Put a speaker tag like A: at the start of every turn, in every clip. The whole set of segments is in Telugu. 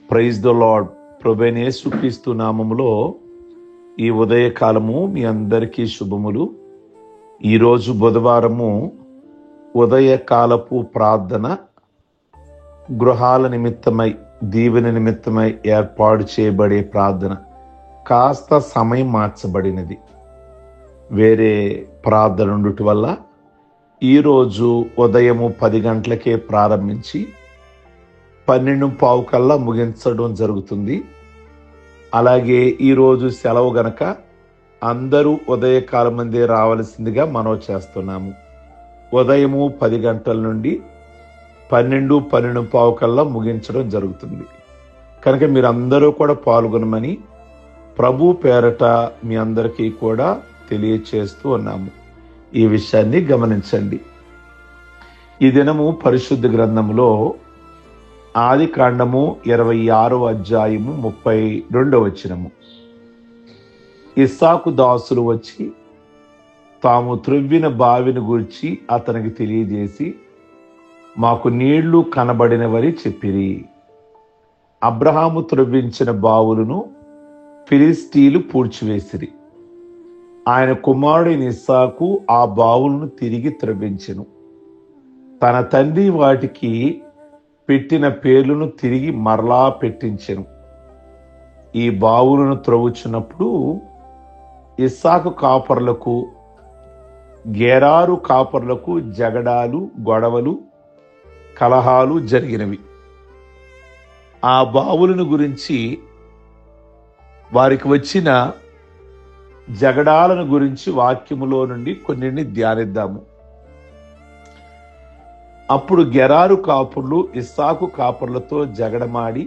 A: Praise the lord. ప్రభువైన యేసుక్రీస్తు నామములో ఈ ఉదయకాలము మీ అందరికీ శుభములు. ఈరోజు బుధవారము ఉదయకాలపు ప్రార్థన గృహాల నిమిత్తమై, దీవెన నిమిత్తమై ఏర్పాటు చేయబడే ప్రార్థన కాస్త సమయం మార్చబడినది. వేరే ప్రార్థన ఉండటం వల్ల ఈరోజు ఉదయము 10 గంటలకే ప్రారంభించి 12:15 కల్లా ముగించడం జరుగుతుంది. అలాగే ఈరోజు సెలవు గనక అందరూ ఉదయకాలం మందే రావాల్సిందిగా మనవి చేస్తున్నాము. ఉదయము 10 గంటల నుండి 12:15 కల్లా ముగించడం జరుగుతుంది. కనుక మీరందరూ కూడా పాల్గొనమని ప్రభు పేరట మీ అందరికీ కూడా తెలియచేస్తూ ఉన్నాము. ఈ విషయాన్ని గమనించండి. ఈ దినము పరిశుద్ధ గ్రంథంలో ఆది కాండము 26వ అధ్యాయము 32వ వచనము. ఇస్సాకు దాసులు వచ్చి తాము త్రవ్విన బావిని గూర్చి అతనికి తెలియజేసి, మాకు నీళ్లు కనబడినవని చెప్పిరి. అబ్రహాము త్రవ్వించిన బావులను ఫిలిష్తీయులు పూడ్చివేసిరి. ఆయన కుమారుడైన ఇస్సాకు ఆ బావులను తిరిగి త్రవ్వించెను. తన తండ్రి వాటికి పెట్టిన పేర్లను తిరిగి మరలా పెట్టించెను. ఈ బావులను త్రవ్వుచున్నప్పుడు ఇస్సాకు కాపర్లకు, గెరారు కాపర్లకు జగడాలు, గొడవలు, కలహాలు జరిగినవి. ఆ బావులను గురించి, వారికి వచ్చిన జగడాలను గురించి వాక్యములో నుండి కొన్నింటిని ధ్యానిద్దాము. అప్పుడు గెరారు కాపుర్లు ఇస్సాకు కాపుర్లతో జగడమాడి,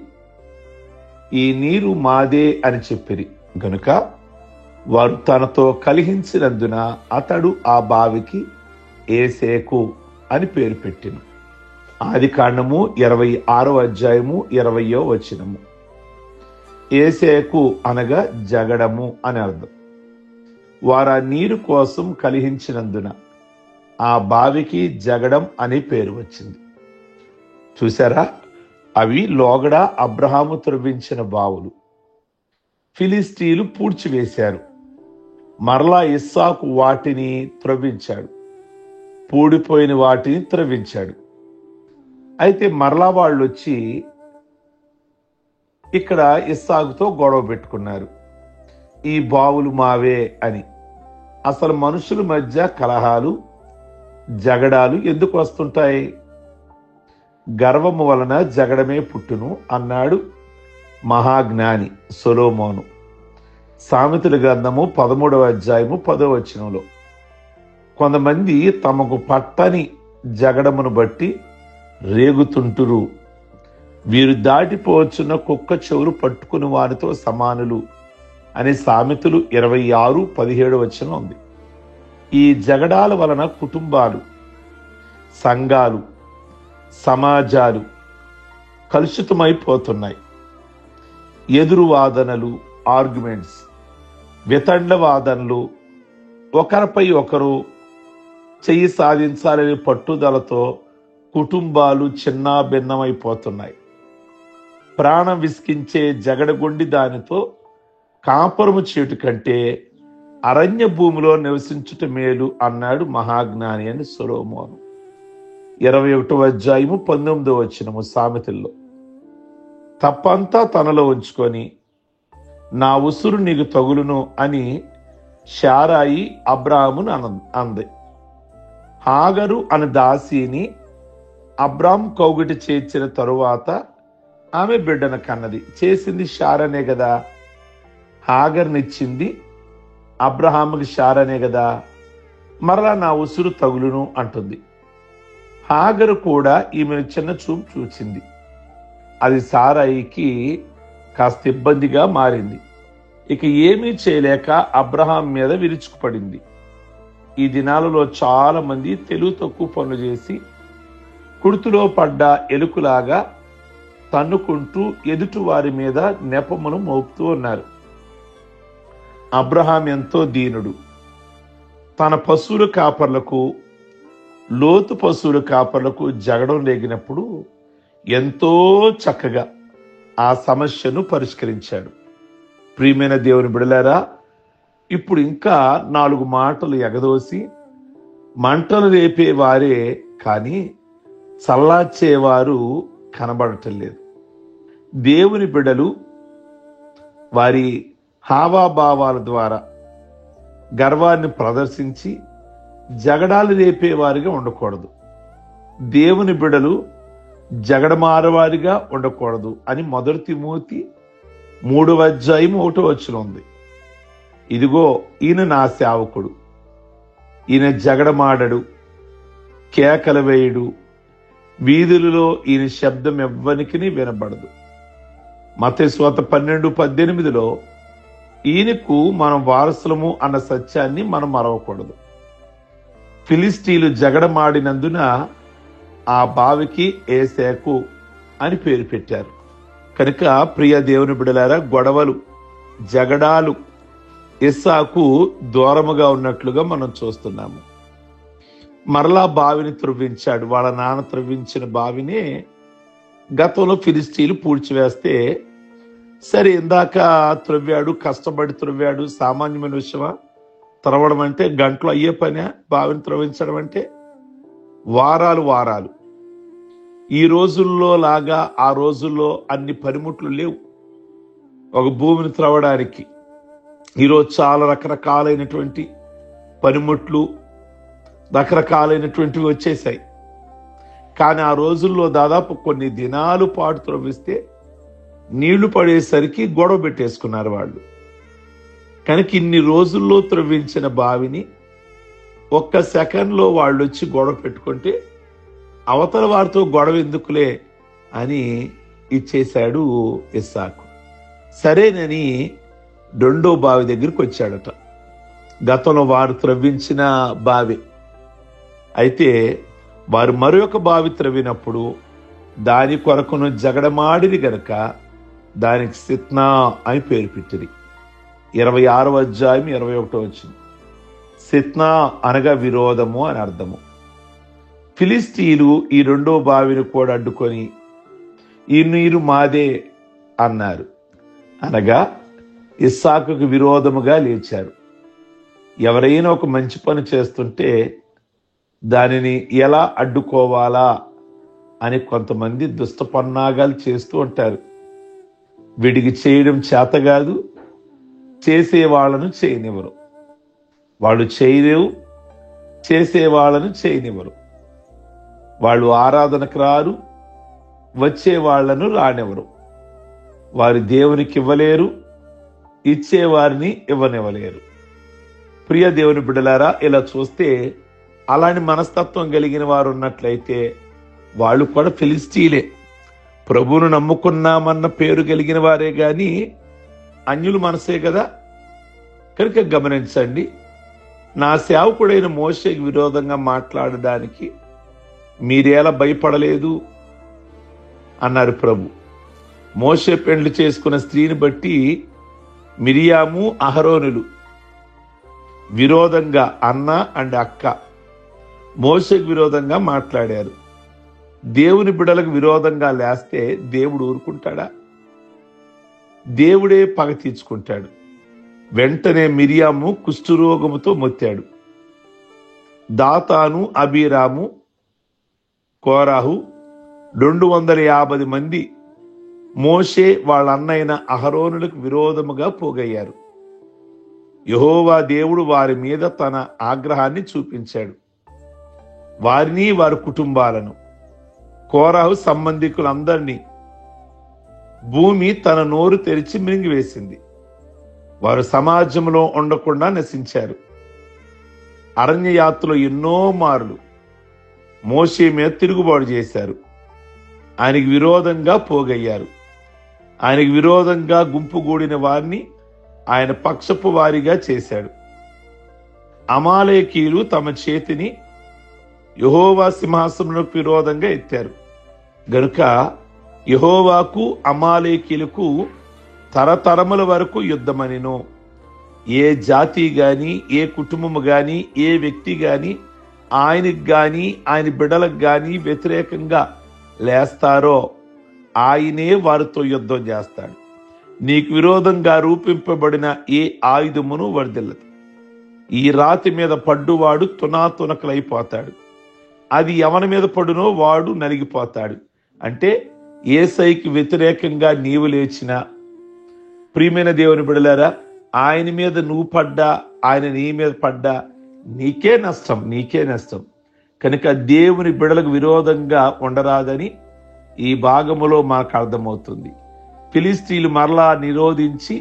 A: ఈ నీరు మాదే అని చెప్పిరి గనుక వారు తనతో కలిహించినందున అతడు ఆ బావికి ఏసేకు అని పేరు పెట్టెను. ఆది కాండము 26వ అధ్యాయము 20వ వచనము. ఏసేకు అనగా జగడము అని అర్థం. వారు ఆ నీరు కోసం కలిహించినందున ఆ బావికి జగడం అనే పేరు వచ్చింది. చూసారా, అవి లోగడ అబ్రహాము త్రవ్వించిన బావులు. ఫిలిష్తీయులు పూడ్చివేశారు. మరలా ఇస్సాకు వాటిని త్రవ్వించాడు. పూడిపోయిన వాటిని త్రవ్వించాడు. అయితే మరలా వాళ్ళు వచ్చి ఇక్కడ ఇస్సాకుతో గొడవ పెట్టుకున్నారు. ఈ బావులు మావే అని. అసలు మనుషుల మధ్య కలహాలు, జగడాలు ఎందుకు వస్తుంటాయి? గర్వము వలన జగడమే పుట్టును అన్నాడు మహాజ్ఞాని సొలొమోను. సామెతల గ్రంథము 13వ అధ్యాయము 10వ వచనంలో, కొంతమంది తమకు పట్టని జగడమును బట్టి రేగుతుంటురు, వీరు దాటిపోవచ్చున్న కుక్క చెవులు పట్టుకుని వారితో సమానులు అని సామెతలు 26:17 వచనం ఉంది. ఈ జగడాల వలన కుటుంబాలు, సంఘాలు, సమాజాలు కలుషితమైపోతున్నాయి. ఎదురు వాదనలు, ఆర్గ్యుమెంట్స్, వితండ వాదనలు, ఒకరిపై ఒకరు చెయ్యి సాధించాలనే పట్టుదలతో కుటుంబాలు చిన్నా భిన్నమైపోతున్నాయి. ప్రాణం విసికించే జగడగొండి దానితో కాపురము చేటు కంటే అరణ్య భూమిలో నివసించుట మేలు అన్నాడు మహాజ్ఞాని అని సొలొమోను. 21వ అధ్యాయము 19వ వచనము సామెతల్లో. తప్పంతా తనలో ఉంచుకొని నా ఉసురు నీకు తగులును అని శారాయి అబ్రాహామును అంది. హాగరు అనే దాసిని అబ్రాహాం కౌగిట చేర్చిన తరువాత ఆమె బిడ్డను కన్నది. చేసింది శారనే కదా. హాగర్నిచ్చింది అబ్రహాముకి శారనే కదా. మరలా నా ఉసురు తగులును అంటుంది. హాగరు కూడా ఈమెను చిన్న చూపు చూచింది. అది సారాయికి కాస్త ఇబ్బందిగా మారింది. ఇక ఏమీ చేయలేక అబ్రహాం మీద విరుచుకుపడింది. ఈ దినాలలో చాలా మంది తెలివి తక్కువ పనులు చేసి కుడుతులో పడ్డ ఎలుకలాగా తన్నుకుంటూ ఎదుటి వారి మీద నెపమును మోపుతూ ఉన్నారు. అబ్రహాం ఎంతో దీనుడు. తన పశువుల కాపర్లకు, లోతు పశువుల కాపర్లకు జగడం లేగినప్పుడు ఎంతో చక్కగా ఆ సమస్యను పరిష్కరించాడు. ప్రియమైన దేవుని బిడలారా, ఇప్పుడు ఇంకా 4 మాటలు ఎగదోసి మంటలు రేపేవారే కానీ చల్లార్చేవారు కనబడటం లేదు. దేవుని బిడలు వారి హావాభావాల ద్వారా గర్వాన్ని ప్రదర్శించి జగడాలు రేపేవారిగా ఉండకూడదు. దేవుని బిడలు జగడమారవారిగా ఉండకూడదు అని 1 తిమోతి 3:1 ఉంది. ఇదిగో ఈయన నా సేవకుడు, ఈయన జగడమాడడు, కేకలు వేయుడు, వీధులలో ఈయన శబ్దం ఎవ్వనికి వినబడదు. మత్తయి సువార్త 12:18 ఈయనకు మనం వారసులము అన్న సత్యాన్ని మనం మరవకూడదు. ఫిలిస్టీలు జగడమాడినందున ఆ బావికి ఏసేకు అని పేరు పెట్టారు. కనుక ప్రియ దేవుని బిడలారా, గొడవలు జగడాలు ఇస్సాకు దూరముగా ఉన్నట్లుగా మనం చూస్తున్నాము. మరలా బావిని త్రవ్వించాడు. వాళ్ళ నాన్న త్రవ్వించిన బావినే గతంలో ఫిలిస్టీలు పూడ్చివేస్తే, సరే ఇందాక త్రవ్వాడు, కష్టపడి త్రవ్వాడు, సామాన్యమైన విషయమా? త్రవ్వడం అంటే గంటలో అయ్యే పనే. బావిని త్రవ్వించడం అంటే వారాలు. ఈ రోజుల్లో లాగా ఆ రోజుల్లో అన్ని పనిముట్లు లేవు ఒక భూమిని త్రవ్వడానికి. ఈరోజు చాలా రకరకాలైనటువంటి పనిముట్లు, రకరకాలైనటువంటివి వచ్చేసాయి. కానీ ఆ రోజుల్లో దాదాపు కొన్ని దినాలు పాటు త్రవ్విస్తే నీళ్లు పడేసరికి గొడవ పెట్టేసుకున్నారు వాళ్ళు. కనుక ఇన్ని రోజుల్లో త్రవ్వించిన బావిని 1 సెకండ్లో వాళ్ళు వచ్చి గొడవ పెట్టుకుంటే అవతల వారితో గొడవ ఎందుకులే అని ఇచ్చేశాడు ఇస్సాకు. సరేనని 2వ బావి దగ్గరికి వచ్చాడట. గతంలో వారు త్రవ్వించిన బావి అయితే వారు మరొక బావి త్రవ్వినప్పుడు దాని కొరకును జగడమాడిది గనక దానికి సిత్నా అని పేరు పెట్టింది. 26:21 సిత్నా అనగా విరోధము అని అర్థము. ఫిలిస్తీలు ఈ 2వ బావిని కూడా అడ్డుకొని ఈ నీరు మాదే అన్నారు. అనగా ఇస్సాకుకు విరోధముగా లేచారు. ఎవరైనా ఒక మంచి పని చేస్తుంటే దానిని ఎలా అడ్డుకోవాలా అని కొంతమంది దుష్ట పన్నాగాలు చేస్తూ ఉంటారు. వీడికి చేయడం చేత కాదు, చేసే వాళ్ళను చేయనివ్వరు. వాళ్ళు చేయలేవు, చేసే వాళ్ళను చేయనివ్వరు. వాళ్ళు ఆరాధనకు రారు, వచ్చే వాళ్లను రానివ్వరు. వారి దేవునికి ఇవ్వలేరు, ఇచ్చేవారిని ఇవ్వనివ్వలేరు. ప్రియ దేవుని బిడ్డలారా, ఇలా చూస్తే అలాంటి మనస్తత్వం కలిగిన వారు ఉన్నట్లయితే వాళ్ళు కూడా ఫిలిస్తీలే. ప్రభువును నమ్ముకున్నామన్న పేరు కలిగిన వారే గాని అన్యులు మనసే కదా. కనుక గమనించండి, నా సేవకుడైన మోషేకి విరోధంగా మాట్లాడడానికి మీరేలా భయపడలేదు అన్నారు ప్రభు. మోషే పెండ్లి చేసుకున్న స్త్రీని బట్టి మిరియాము అహరోనులు విరోధంగా, అన్న అండ్ అక్క, మోషేకి విరోధంగా మాట్లాడారు. దేవుని బిడలకు విరోధంగా లేస్తే దేవుడు ఊరుకుంటాడా? దేవుడే పగ తీర్చుకుంటాడు. వెంటనే మిరియాము కుష్ఠరోగముతో మొత్తాడు. దాతాను, అబీరాము, కోరాహు 250 మంది మోషే వాళ్ళ అన్నైన అహరోనులకు విరోధముగా పోగయ్యారు. యెహోవా దేవుడు వారి మీద తన ఆగ్రహాన్ని చూపించాడు. వారిని, వారి కుటుంబాలను, కోరాహు సంబంధికులందరినీ భూమి తన నోరు తెరిచి మింగివేసింది. వారు సమాజంలో ఉండకుండా నశించారు. అరణ్య యాత్రలో ఎన్నో మార్లు మోషే మీద తిరుగుబాటు చేశారు. ఆయనకి విరోధంగా పోగయ్యారు. ఆయనకి విరోధంగా గుంపుగూడిన వారిని ఆయన పక్షపు వారిగా చేశాడు. అమాలేకీయులు తమ చేతిని యెహోవా సింహాసనమునకు విరోధంగా ఎత్తారు గనుక యెహోవాకు అమాలేకీయులకు తరతరముల వరకు యుద్ధమనిను. ఏ జాతి గాని, ఏ కుటుంబము గాని, ఏ వ్యక్తి గాని ఆయనకు గాని ఆయన బిడ్డలకు గాని వ్యతిరేకంగా లేస్తారో ఆయనే వారితో యుద్ధం చేస్తాడు. నీకు విరోధంగా రూపింపబడిన ఏ ఆయుధమును వర్ధిల్లదు. ఈ రాతి మీద పడ్డువాడు తునాతునకలైపోతాడు. అది ఎవరి మీద పడునో వాడు నలిగిపోతాడు. అంటే యేసయ్యకి వ్యతిరేకంగా నీవు లేచిన ప్రియమైన దేవుని బిడ్డలారా, ఆయన మీద నువ్వు పడ్డా, ఆయన నీ మీద పడ్డా నీకే నష్టం. కనుక దేవుని బిడ్డలకు విరోధంగా ఉండరాదని ఈ భాగములో మాకు అర్థమవుతుంది. ఫిలిస్తీన్లు మరలా నిరోధించి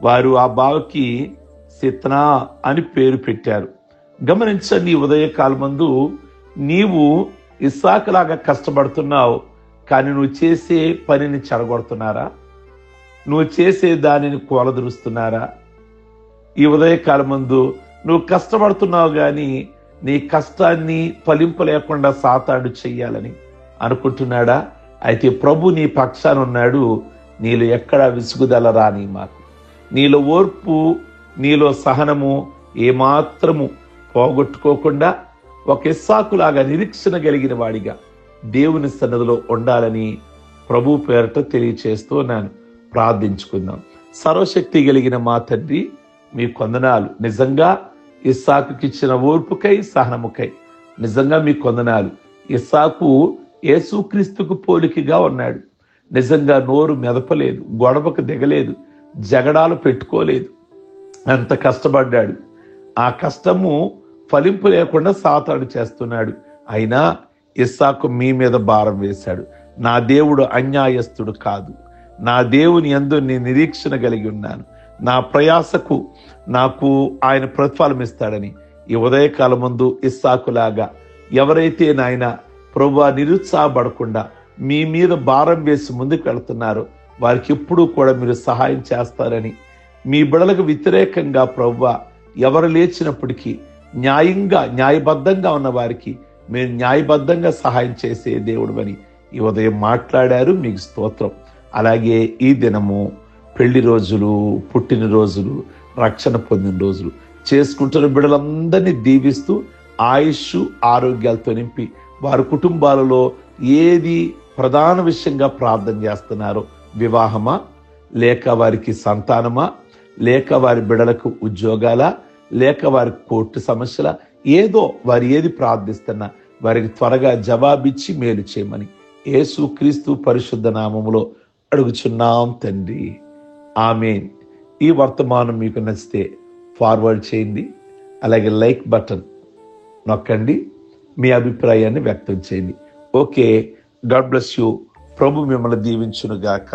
A: వారు ఆ బావికి సిత్నా అని పేరు పెట్టారు. గమనించండి, ఉదయకాలమందు నీవు ఇస్సాకులాగా కష్టపడుతున్నావు, కానీ నువ్వు చేసే పనిని చెడగొడుతున్నారా? నువ్వు చేసే దానిని కూలదరుస్తున్నారా? ఈ ఉదయకాలమందు నువ్వు కష్టపడుతున్నావు, కానీ నీ కష్టాన్ని ఫలింపు లేకుండా సాతాడు చెయ్యాలని అనుకుంటున్నాడా? అయితే ప్రభు నీ పక్షాన ఉన్నాడు. నీలో ఎక్కడా విసుగుదల రాని మాకు. నీలో ఓర్పు, నీలో సహనము ఏమాత్రము పోగొట్టుకోకుండా ఒక ఇస్సాకులాగా నిరీక్షణ కలిగిన వాడిగా దేవుని సన్నిధిలో ఉండాలని ప్రభు పేరట తెలియచేస్తున్నాను. ప్రార్థించుకుందాం. సర్వశక్తి కలిగిన మా తండ్రి, మీ కొందనాలు. నిజంగా ఇస్సాకుకి ఇచ్చిన ఓర్పుకై, సహనముకై నిజంగా మీ కొందనాలు. ఇస్సాకు యేసుక్రీస్తుకు పోలికగా ఉన్నాడు. నిజంగా నోరు మెదపలేదు, గొడవకు దిగలేదు, జగడాలు పెట్టుకోలేదు. అంత కష్టపడ్డాడు. ఆ కష్టము ఫలింపు లేకుండా సాతాడు చేస్తున్నాడు. అయినా ఇస్సాకు మీ మీద భారం వేశాడు. నా దేవుడు అన్యాయస్తుడు కాదు. నా దేవుని యందు నేను నిరీక్షణ కలిగి ఉన్నాను. నా ప్రయాసకు నాకు ఆయన ప్రతిఫలం ఇస్తాడని ఈ ఉదయకాలం ముందు ఇస్సాకులాగా ఎవరైతే నాయన ప్రభువా నిరుత్సాహపడకుండా మీ మీద భారం వేసి ముందుకు వెళుతున్నారో వారికి ఎప్పుడూ కూడా మీరు సహాయం చేస్తారని, మీ బిడలకు వ్యతిరేకంగా ప్రభువా ఎవరు లేచినప్పటికీ న్యాయబద్ధంగా ఉన్న వారికి మీరు న్యాయబద్ధంగా సహాయం చేసే దేవుడు అని ఈ ఉదయం మాట్లాడారు. మీకు స్తోత్రం. అలాగే ఈ దినము పెళ్లి రోజులు, పుట్టినరోజులు, రక్షణ పొందిన రోజులు చేసుకుంటున్న బిడ్డలందరినీ దీవిస్తూ ఆయుష్ ఆరోగ్యాలతో నింపి వారి కుటుంబాలలో ఏది ప్రధాన విషయంగా ప్రార్థన చేస్తున్నారో, వివాహమా, లేక వారికి సంతానమా, లేక వారి బిడ్డలకు ఉద్యోగాల, లేక వారి కోర్టు సమస్యల, ఏదో వారు ఏది ప్రార్థిస్తున్నా వారికి త్వరగా జవాబిచ్చి మేలు చేయమని యేసుక్రీస్తు పరిశుద్ధ నామములో అడుగుచున్నాం తండ్రి. ఆమేన్. ఈ వర్తమానం మీకు నచ్చితే ఫార్వర్డ్ చేయండి. అలాగే లైక్ బటన్ నొక్కండి. మీ అభిప్రాయాన్ని వ్యక్తం చేయండి. Okay, God bless you. ప్రభు మిమ్మల్ని దీవించును గాక.